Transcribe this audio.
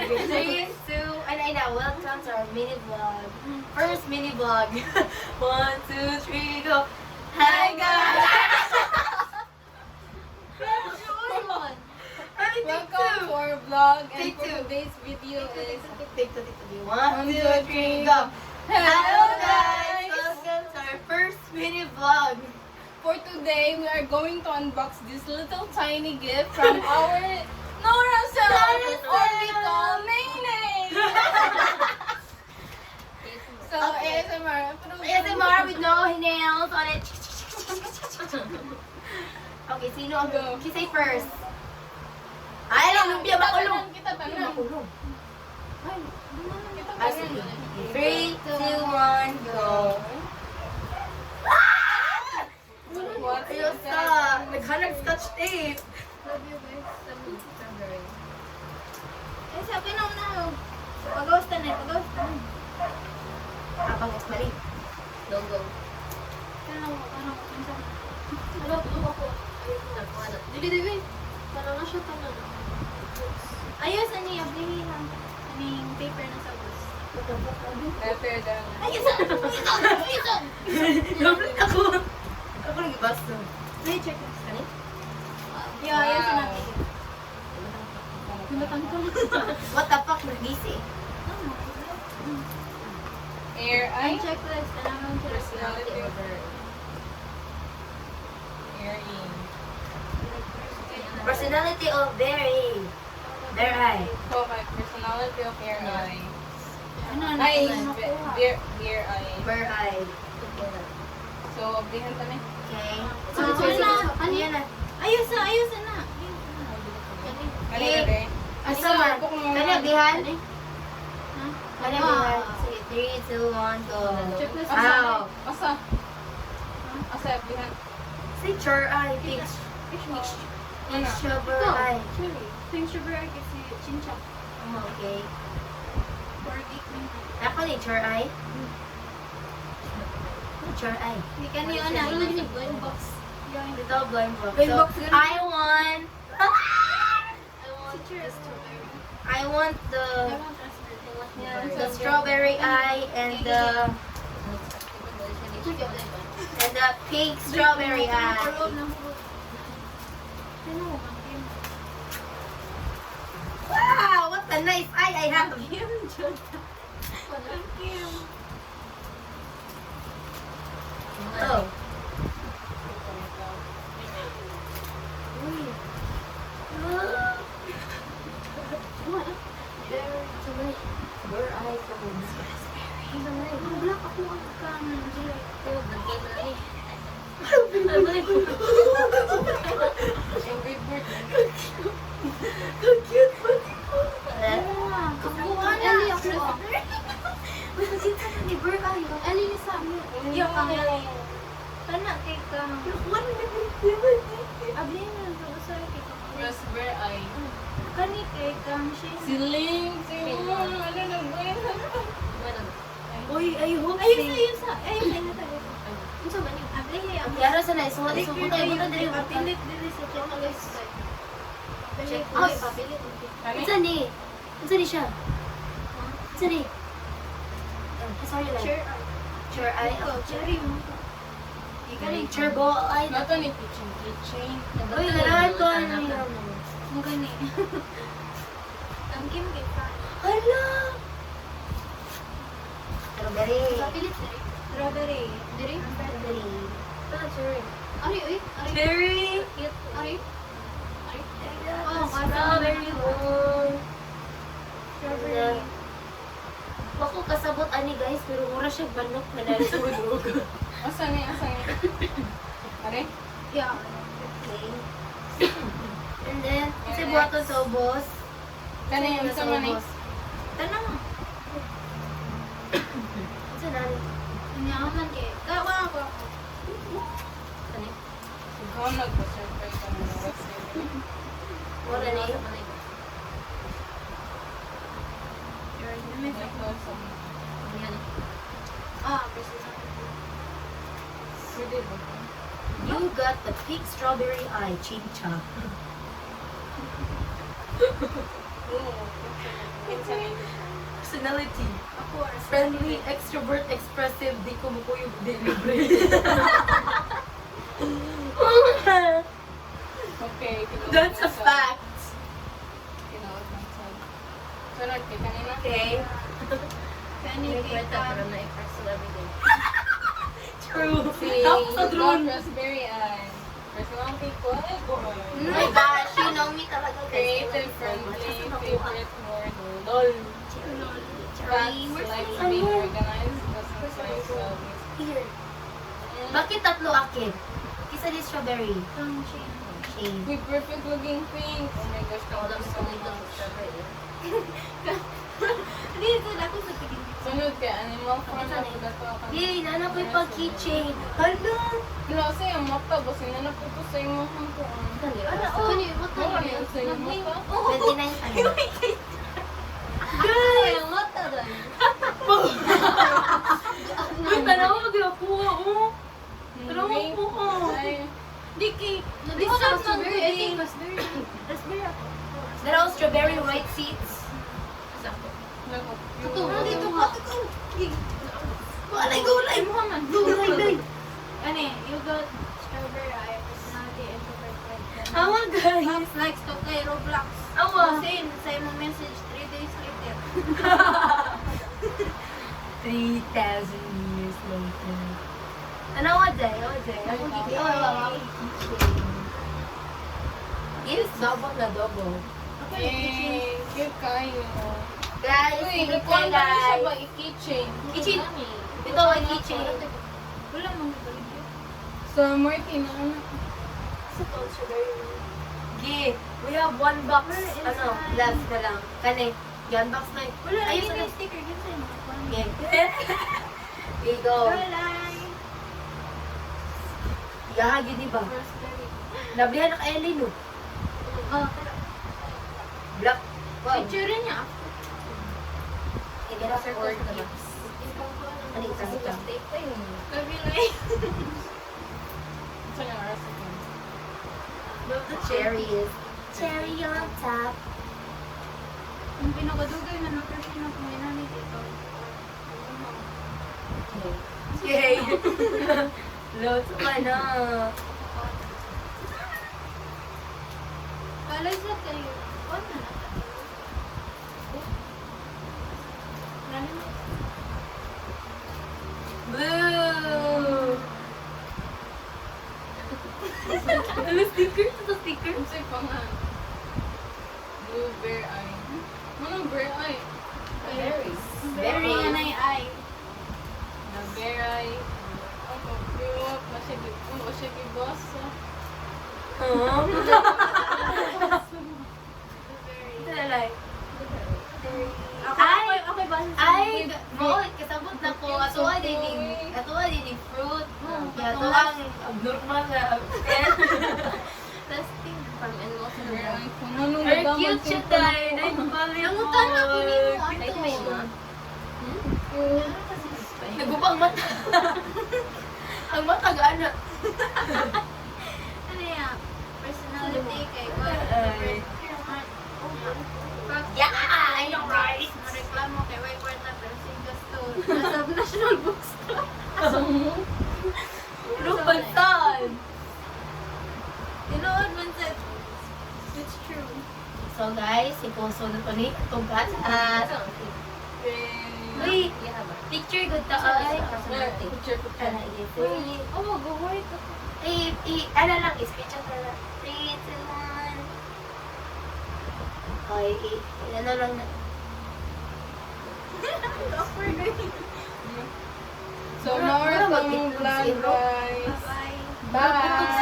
3, 2, and now welcome to our mini vlog. First mini vlog. 1, 2, 3, go. Hi guys! Welcome to our vlog, and Take for two. today's video is Take 2, 1, 2, 3, go. Hello guys! Welcome to our first mini vlog. For today, we are going to unbox this little tiny gift from our Nora Cell, or we call Nene. So ASMR. ASMR with no nails on it. Okay, sino ang Go. She say first. Ay, lumpia makulong. Kita tanan. Makulong. Kita Ah, tanan. sige. 3, 2, 1, go. What is Ayos that? ka. Naghanap scotch tape. Love you guys. Strawberry. Eh, sabi na una. Pag-ghost na. Abang mas mali. Don't go. Dili. Parang na siya tanan. Ayos, ani, ablihin lang. Aning paper na sa bus. Better than. Ayos! Nablit ako. Ako nang ibasto. May check this. Ano? Yeah, ayos Wow. na. Pinatang ko. What the fuck? Nag-busy. Air Ay, eye. checklist. Kailangan Personality over earring. Personality of Berry. Bear eye. Okay, personality of hair eye. Ano, Ay, nakuha. beer eye. Bear eye. So, ablihan ta ni. Okay. Ano yan na? Ayos na. Kani ka de? Asa man? Kanya bihan? Kanya bihan? Ah. Sige, 3, 2, 1, go. Checklist. Ow. Asa? Asa ablihan? Say chur eye. Pink Ano? sugar Ito. eye. Cherry. Pink sugar kasi chinchap. Okay. Or cake na. Ako ni chur eye. Chur eye. Hindi ka niyo na. Ano yung blind box? Yung Ito blind box. Blind So, box ganun. I want... strawberry. I want I the want raspberry. Yeah, the strawberry eye and the pink strawberry eye. Wow, what a nice eye I have. Oh. Where I from? Black ako ang Every bird. How cute ba? Kapuan ali ako. Uy, magkita na ni Burr ay. Ali ni sa. Yo kana kay ka. One minute. Abli na sa kay ka. Raspberry eye. Kani kay ka siya. Siling. Ano na ba yan? Uy, I hope Ayun sa tayo. Unsa man yung abli ay abli. Yara sa na, so buta diri papilit diri sa checklist. Check Ay, list. papilit. Kani? Unsa ni? Unsa ni siya? Unsa ni? Sorry lang. Sure, ay. Ikaw, cherry mo. Galing turbo ay. Nato ni kitchen. Uy, ganahan ko ano yun. Ang gani. Ang kim kay ka. Hala! Strawberry. Papilit diri. Strawberry. Diri? Strawberry. Ah, cherry. Ari, uy. Ari. Cherry. Cute. Ari. Ari. Oh, strawberry one. Strawberry. Ako kasabot ani guys, pero mura siya banok na dahil sa ulog. Asa ni? Are? Yeah. Okay. And then, kasi buhato sa ubos. Kani yung sa mani? Tanang. Sa nani? Nyaman kay. Kawa ako. Kani? Ikaw nagpa-surprise ka na raspberry. Mura na yun. Ito sa Ah, precise. pwede ba? You got the pink strawberry eye, chincha. Oo. Kinsa ni? Personality. Ako, Friendly, extrovert, expressive, di kumukuyog, di libre. Okay, That's a fact. Kinaot ng sad. Sunod kay kanina. Okay. Kani kita. na-express everything. True. Si Tapos sa drone. Raspberry Eye. Personality ko, ay boy. Oh my gosh, you know me talaga. guys. Creative, I love you so much. friendly, Kasi favorite word, lol. Facts, Where's likes my being ano? organized, doesn't like well. Here. Bakit tatlo akin? Kisa ni strawberry. Shane. We perfect looking pink. Oh my gosh, thank you so much. Dito na ako sa tingin. Sunod kay Animal Farm na po dato ako. Yay, nana ko yung pag-keychain. Hala! Wala sa yung mata, basta na naputo sa yung mga hampuan. Ano, kani mo to. Wala yun sa yung mata. 29 ano. Guys! Ang mata doon. Uy, tanaw mo ginakuha, oh. Tanaw mo Pink. po, oh. Ay, Di kay... Di ko na Raspberry. raspberry. I think raspberry. Raspberry ako. There are strawberry white seeds. naku. Ito, dito ka. Walay gulay mo man. Gulay. Ano eh, you got strawberry eye, personality, introvert, like Awa, guys. likes to play Roblox. Awa. Kasi, sa imong message 3 days later. 3,000 years later. Ano nga, Jay? Ako gigi. Ako Yes, double na double. Eh, cute kayo. Guys, Uy, sige ikuha na siya guys. ba i-keychain? Keychain. Ito ang keychain. Wala mang balik yun. Sa Martin, ano? Sa tall strawberry. Gi, we have one box. Ano, last na lang. Kani, yan box na. Wala, Ayun ayun na. yung sticker. Ganun sa'yo. Okay. Here you go. Wala. Yahagi, di ba? Raspberry. Nablihan na ka Ellie, no? Oh, tara. Black. Wow. Picture niya. Hindi na circle na ba? Ano ito? Kabilay. Sa yung recipe. Love the cherries. Cherry on top. Ang pinakadugay na nutrition na kumainanit ito. Yay! Lots ka na. Kalay sa kayo. On na na. Boo! Ano sticker? Ito sticker? Kasi pa nga. Blue bear eye. Anong bear eye? Berries. Berry. Yan ay ay. Na bear eye. Ako, cute. Masya gibosa. Oh. Berry. Ito na lang. Ako ba? Ay, mo, kasabot na ko. Atuwa din yung fruit. Ito ang abnormal na. Testing. Bear eye ko. Nanong Very nagaman cute siya ko. tayo. Naimbalik Ang utan na ko ni mo. Ito mo. Cute. Nagubang mata. Ang mata gana. Ano yan? Personality kay God. Ay. Yeah, I know, right? Mareklamo kay Way Kwarta pero si Gasto. Nasa National Bookstore. Rupantan. Tinuod man sa... It's true. So guys, iposo na to ni itong gatas. Uy, picture good to ay. Picture ko pa. Oh, go-white ako. Ano lang, speech ang tala. 3, 2, 1. Okay, ano lang na. Awkward eh. So, now we're Wala going mag-picture vlog, zero. guys. Bye-bye. Bye!